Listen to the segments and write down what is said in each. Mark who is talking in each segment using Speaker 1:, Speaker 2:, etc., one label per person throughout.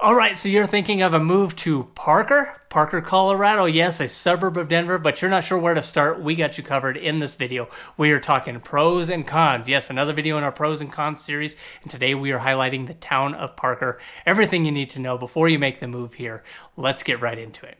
Speaker 1: All right, so you're thinking of a move to Parker, Colorado. Yes, a suburb of Denver, but you're not sure where to start. We got you covered in this video. We are talking pros and cons. Yes, another video in our pros and cons series, and today we are highlighting the town of Parker. Everything you need to know before you make the move here. Let's get right into it.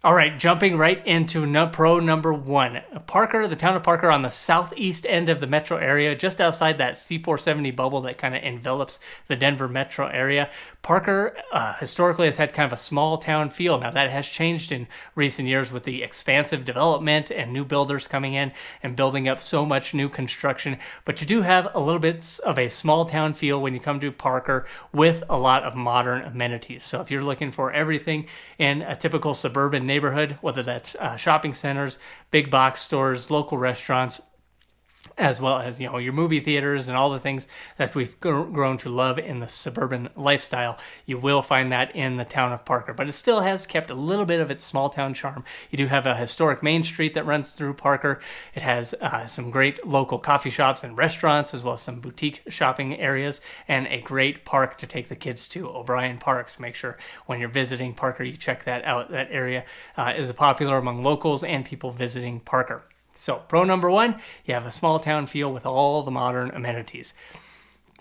Speaker 1: All right, jumping right into pro number one. Parker, the town of Parker on the southeast end of the metro area, just outside that C470 bubble that kind of envelops the Denver metro area. Parker historically has had kind of a small town feel. Now that has changed in recent years with the expansive development and new builders coming in and building up so much new construction. But you do have a little bit of a small town feel when you come to Parker with a lot of modern amenities. So if you're looking for everything in a typical suburban neighborhood, whether that's shopping centers, big box stores, local restaurants, as well as, you know, your movie theaters and all the things that we've grown to love in the suburban lifestyle, you will find that in the town of Parker. But it still has kept a little bit of its small town charm. You do have a historic main street that runs through Parker. It has some great local coffee shops and restaurants, as well as some boutique shopping areas, and a great park to take the kids to, O'Brien Park. So make sure when you're visiting Parker, you check that out. That area is popular among locals and people visiting Parker. So pro number one, you have a small town feel with all the modern amenities.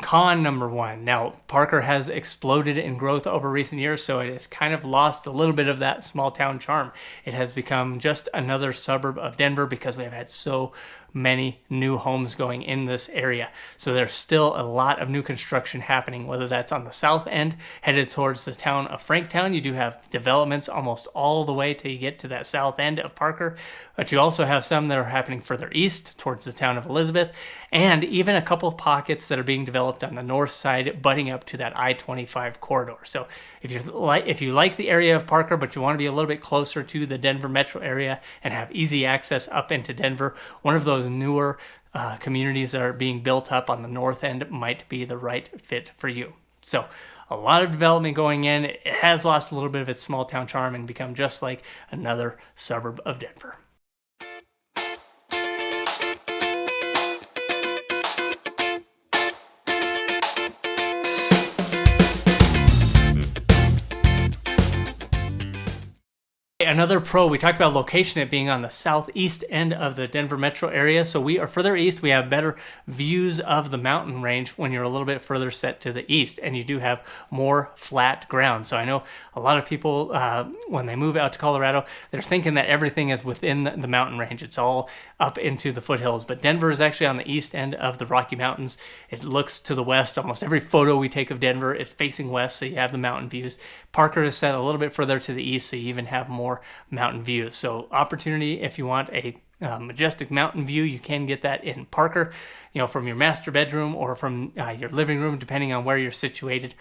Speaker 1: Con number one. Now, Parker has exploded in growth over recent years, so it has kind of lost a little bit of that small town charm. It has become just another suburb of Denver because we have had so many new homes going in this area. So there's still a lot of new construction happening, whether that's on the south end, headed towards the town of Franktown. You do have developments almost all the way till you get to that south end of Parker, but you also have some that are happening further east towards the town of Elizabeth, and even a couple of pockets that are being developed on the north side, butting up to that I-25 corridor. So if you like the area of Parker, but you want to be a little bit closer to the Denver metro area and have easy access up into Denver, one of those newer communities that are being built up on the north end might be the right fit for you. So a lot of development going in. It has lost a little bit of its small town charm and become just like another suburb of Denver. Another pro, we talked about location, it being on the southeast end of the Denver metro area. So we are further east. We have better views of the mountain range when you're a little bit further set to the east, and you do have more flat ground. So I know a lot of people, when they move out to Colorado, they're thinking that everything is within the mountain range. It's all up into the foothills, but Denver is actually on the east end of the Rocky Mountains. It looks to the west. Almost every photo we take of Denver is facing west, so you have the mountain views. Parker is set a little bit further to the east, so you even have more mountain views. So opportunity, if you want a majestic mountain view, you can get that in Parker, you know, from your master bedroom or from your living room, depending on where you're situated.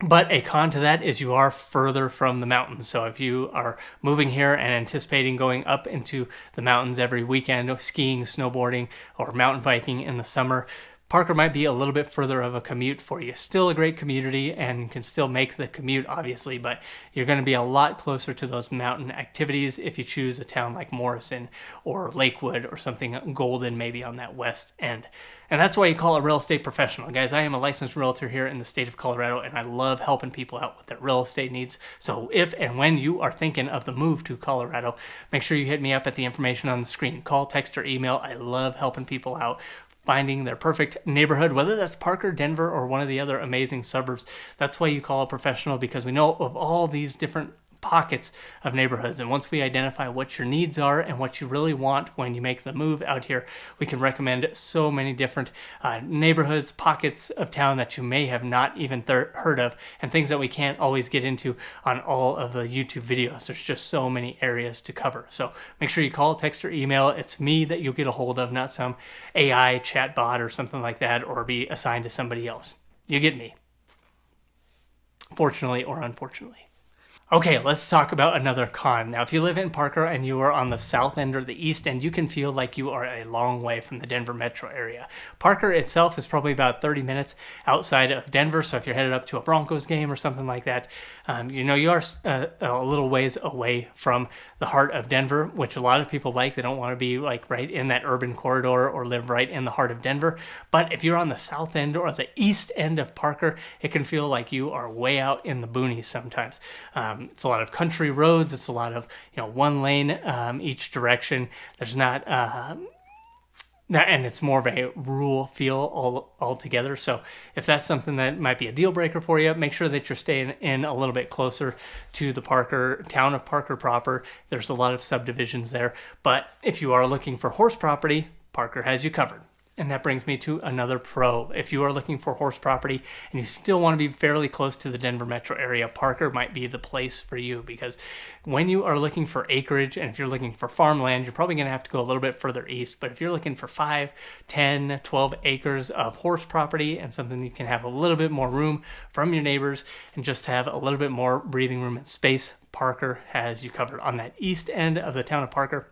Speaker 1: But a con to that is you are further from the mountains. So if you are moving here and anticipating going up into the mountains every weekend, skiing, snowboarding, or mountain biking in the summer, Parker might be a little bit further of a commute for you. Still a great community and can still make the commute, obviously, but you're going to be a lot closer to those mountain activities if you choose a town like Morrison or Lakewood or something golden maybe on that west end. And that's why you call a real estate professional. Guys, I am a licensed realtor here in the state of Colorado, and I love helping people out with their real estate needs. So if and when you are thinking of the move to Colorado, make sure you hit me up at the information on the screen. Call, text, or email. I love helping people out finding their perfect neighborhood, whether that's Parker, Denver, or one of the other amazing suburbs. That's why you call a professional, because we know of all these different pockets of neighborhoods. And once we identify what your needs are and what you really want when you make the move out here, we can recommend so many different neighborhoods, pockets of town that you may have not even heard of, and things that we can't always get into on all of the YouTube videos. There's just so many areas to cover. So make sure you call, text, or email. It's me that you'll get a hold of, not some AI chat bot or something like that, or be assigned to somebody else. You get me. Fortunately or unfortunately. Okay, let's talk about another con. Now, if you live in Parker and you are on the south end or the east end, you can feel like you are a long way from the Denver metro area. Parker itself is probably about 30 minutes outside of Denver, so if you're headed up to a Broncos game or something like that, you are a little ways away from the heart of Denver, which a lot of people like. They don't want to be like right in that urban corridor or live right in the heart of Denver. But if you're on the south end or the east end of Parker, it can feel like you are way out in the boonies sometimes. It's a lot of country roads. It's a lot of, one lane each direction. There's not, and it's more of a rural feel altogether. So if that's something that might be a deal breaker for you, make sure that you're staying in a little bit closer to the town of Parker proper. There's a lot of subdivisions there. But if you are looking for horse property, Parker has you covered. And that brings me to another pro. If you are looking for horse property and you still want to be fairly close to the Denver metro area, Parker might be the place for you, because when you are looking for acreage and if you're looking for farmland, you're probably going to have to go a little bit further east. But if you're looking for 5, 10, 12 acres of horse property and something you can have a little bit more room from your neighbors and just have a little bit more breathing room and space, Parker has you covered. On that east end of the town of Parker,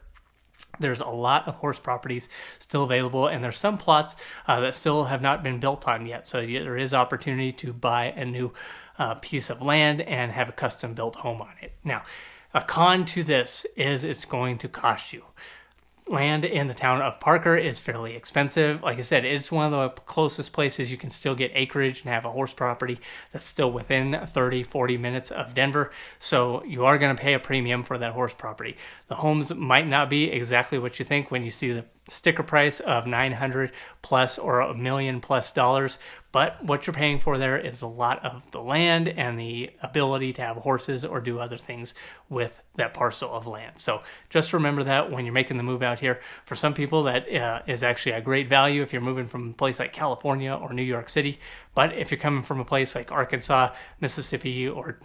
Speaker 1: there's a lot of horse properties still available, and there's some plots that still have not been built on yet. So there is opportunity to buy a new piece of land and have a custom built home on it. Now, a con to this is it's going to cost you. Land in the town of Parker is fairly expensive. Like I said, it's one of the closest places you can still get acreage and have a horse property that's still within 30, 40 minutes of Denver. So you are going to pay a premium for that horse property. The homes might not be exactly what you think when you see the sticker price of $900 plus or $1 million plus, but what you're paying for there is a lot of the land and the ability to have horses or do other things with that parcel of land. So just remember that when you're making the move out here. For some people, that is actually a great value if you're moving from a place like California or New York City. But if you're coming from a place like Arkansas, Mississippi, or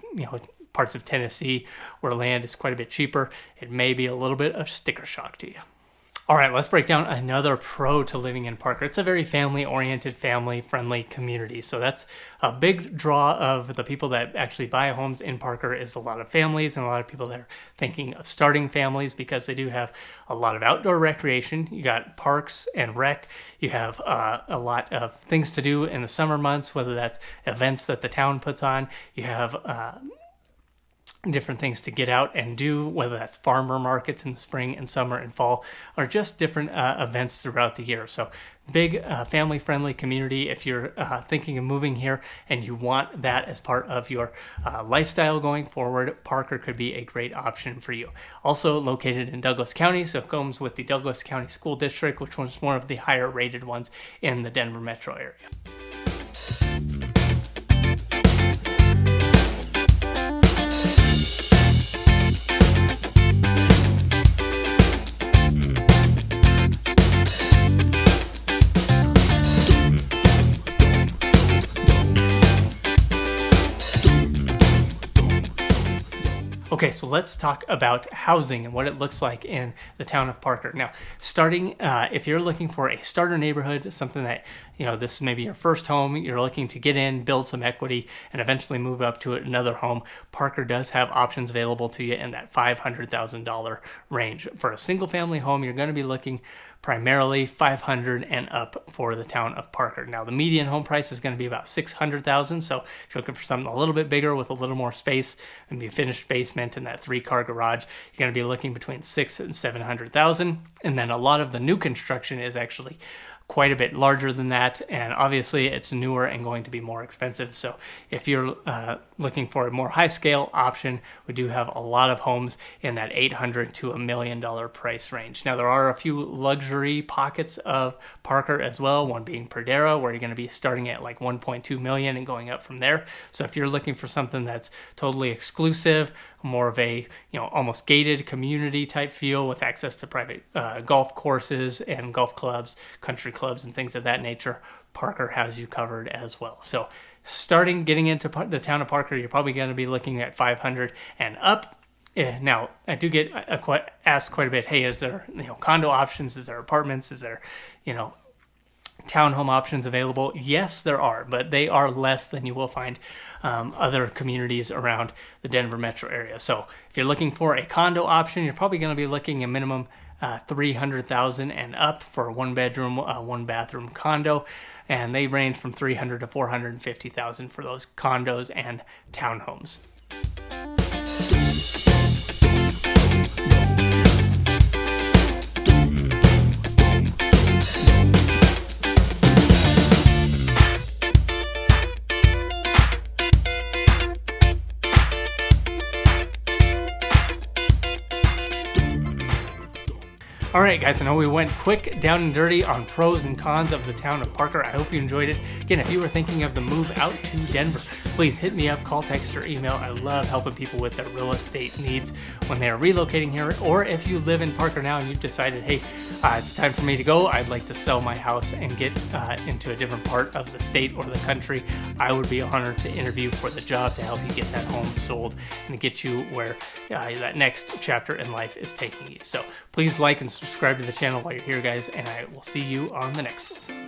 Speaker 1: parts of Tennessee where land is quite a bit cheaper, it may be a little bit of sticker shock to you. All right, let's break down another pro to living in Parker. It's a very family-oriented, family-friendly community. So that's a big draw of the people that actually buy homes in Parker, is a lot of families and a lot of people that are thinking of starting families, because they do have a lot of outdoor recreation. You got parks and rec. You have a lot of things to do in the summer months, whether that's events that the town puts on. You have different things to get out and do, whether that's farmer markets in the spring and summer and fall, or just different events throughout the year. So big family-friendly community. If you're thinking of moving here and you want that as part of your lifestyle going forward, Parker could be a great option for you. Also located in Douglas County, so it comes with the Douglas County School District, which was one of the higher rated ones in the Denver metro area. Okay, so let's talk about housing and what it looks like in the town of Parker. Now, starting, if you're looking for a starter neighborhood, something that, this may be your first home, you're looking to get in, build some equity, and eventually move up to another home, Parker does have options available to you in that $500,000 range. For a single family home, you're going to be looking primarily $500,000 and up for the town of Parker. Now, the median home price is going to be about $600,000. So if you're looking for something a little bit bigger with a little more space and be a finished basement and that 3-car garage, you're going to be looking between $600,000 and $700,000. And then a lot of the new construction is actually quite a bit larger than that, and obviously it's newer and going to be more expensive. So if you're looking for a more high scale option, we do have a lot of homes in that $800,000 to $1 million price range. Now, there are a few luxury pockets of Parker as well, one being Perdera, where you're going to be starting at like 1.2 million and going up from there. So if you're looking for something that's totally exclusive, more of a almost gated community type feel with access to private golf courses and golf clubs, country clubs, and things of that nature, Parker has you covered as well. So getting into the town of Parker, you're probably going to be looking at 500 and up. Now, I do get asked quite a bit, hey, is there condo options? Is there apartments? Is there townhome options available? Yes, there are, but they are less than you will find other communities around the Denver metro area. So if you're looking for a condo option, you're probably going to be looking a minimum $300,000 and up for a 1-bedroom, 1-bathroom condo, and they range from $300,000 to $450,000 for those condos and townhomes. All right, guys, I know we went quick, down and dirty on pros and cons of the town of Parker. I hope you enjoyed it. Again, if you were thinking of the move out to Denver, please hit me up, call, text, or email. I love helping people with their real estate needs when they are relocating here, or if you live in Parker now and you've decided, hey, it's time for me to go. I'd like to sell my house and get into a different part of the state or the country. I would be honored to interview for the job to help you get that home sold and get you where that next chapter in life is taking you. So please like and subscribe to the channel while you're here, guys, and I will see you on the next one.